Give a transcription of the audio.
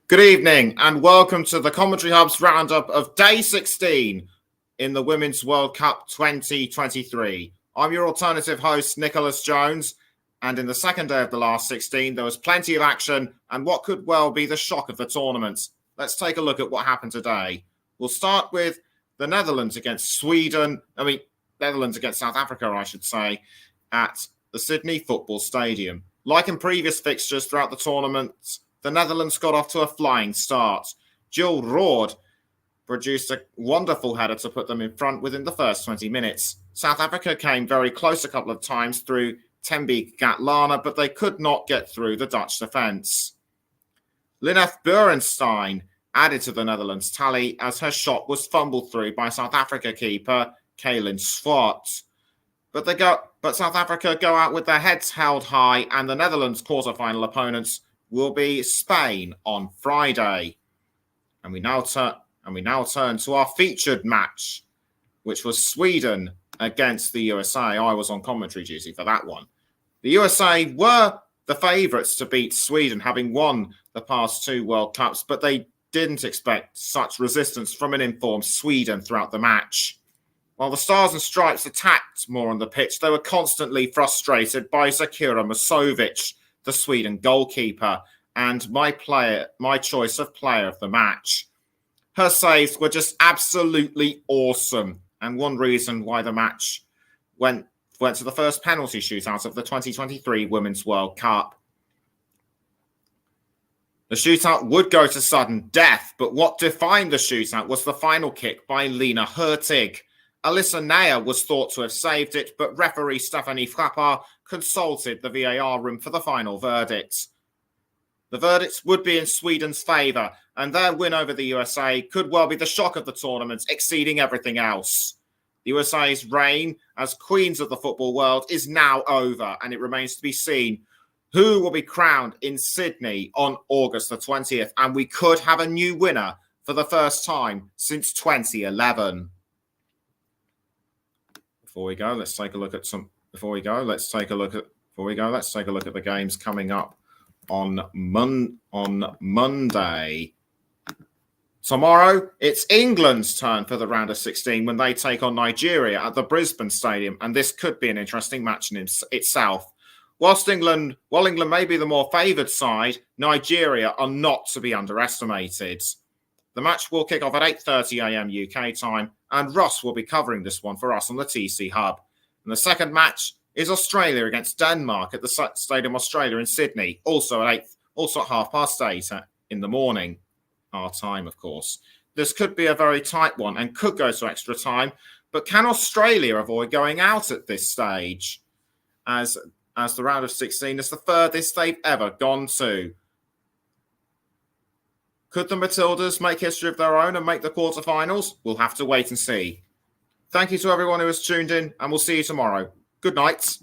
Good evening and welcome to the Commentary Hub's roundup of Day 16 in the Women's World Cup 2023. I'm your alternative host, Nicholas Jones, and in the second day of the last 16, there was plenty of action and what could well be the shock of the tournament. Let's take a look at what happened today. We'll start with the Netherlands against Netherlands against South Africa, I should say, at the Sydney Football Stadium. Like in previous fixtures throughout the tournament, the Netherlands got off to a flying start. Jill Roord produced a wonderful header to put them in front within the first 20 minutes. South Africa came very close a couple of times through Tembi Gatlana, but they could not get through the Dutch defence. Lineth Burenstein added to the Netherlands' tally as her shot was fumbled through by South Africa keeper Kaylin Swart. But South Africa go out with their heads held high, and the Netherlands' quarter-final opponents will be Spain on Friday. And we now turn to our featured match, which was Sweden against the USA. I was on commentary duty for that one. The USA were the favourites to beat Sweden, having won the past two World Cups, but they didn't expect such resistance from an informed Sweden throughout the match. While the Stars and Stripes attacked more on the pitch, they were constantly frustrated by Zakira Masovic, the Sweden goalkeeper, and my choice of player of the match. Her saves were just absolutely awesome, and one reason why the match went to the first penalty shootout of the 2023 Women's World Cup. The shootout would go to sudden death, but what defined the shootout was the final kick by Lena Hurtig. Alyssa Nair was thought to have saved it, but referee Stephanie Frappard consulted the VAR room for the final verdict. The verdicts would be in Sweden's favour, and their win over the USA could well be the shock of the tournament, exceeding everything else. The USA's reign as queens of the football world is now over, and it remains to be seen who will be crowned in Sydney on August the 20th, and we could have a new winner for the first time since 2011. Before we go, let's take a look at the games coming up on Monday. Tomorrow, it's England's turn for the round of 16 when they take on Nigeria at the Brisbane Stadium, and this could be an interesting match in itself. While England may be the more favoured side, Nigeria are not to be underestimated. The match will kick off at 8:30 a.m. UK time, and Ross will be covering this one for us on the TC Hub. And the second match is Australia against Denmark at the Stadium Australia in Sydney, also at 8:30 in the morning, our time, of course. This could be a very tight one and could go to extra time, but can Australia avoid going out at this stage? As the round of 16 is the furthest they've ever gone to. Could the Matildas make history of their own and make the quarterfinals? We'll have to wait and see. Thank you to everyone who has tuned in, and we'll see you tomorrow. Good night.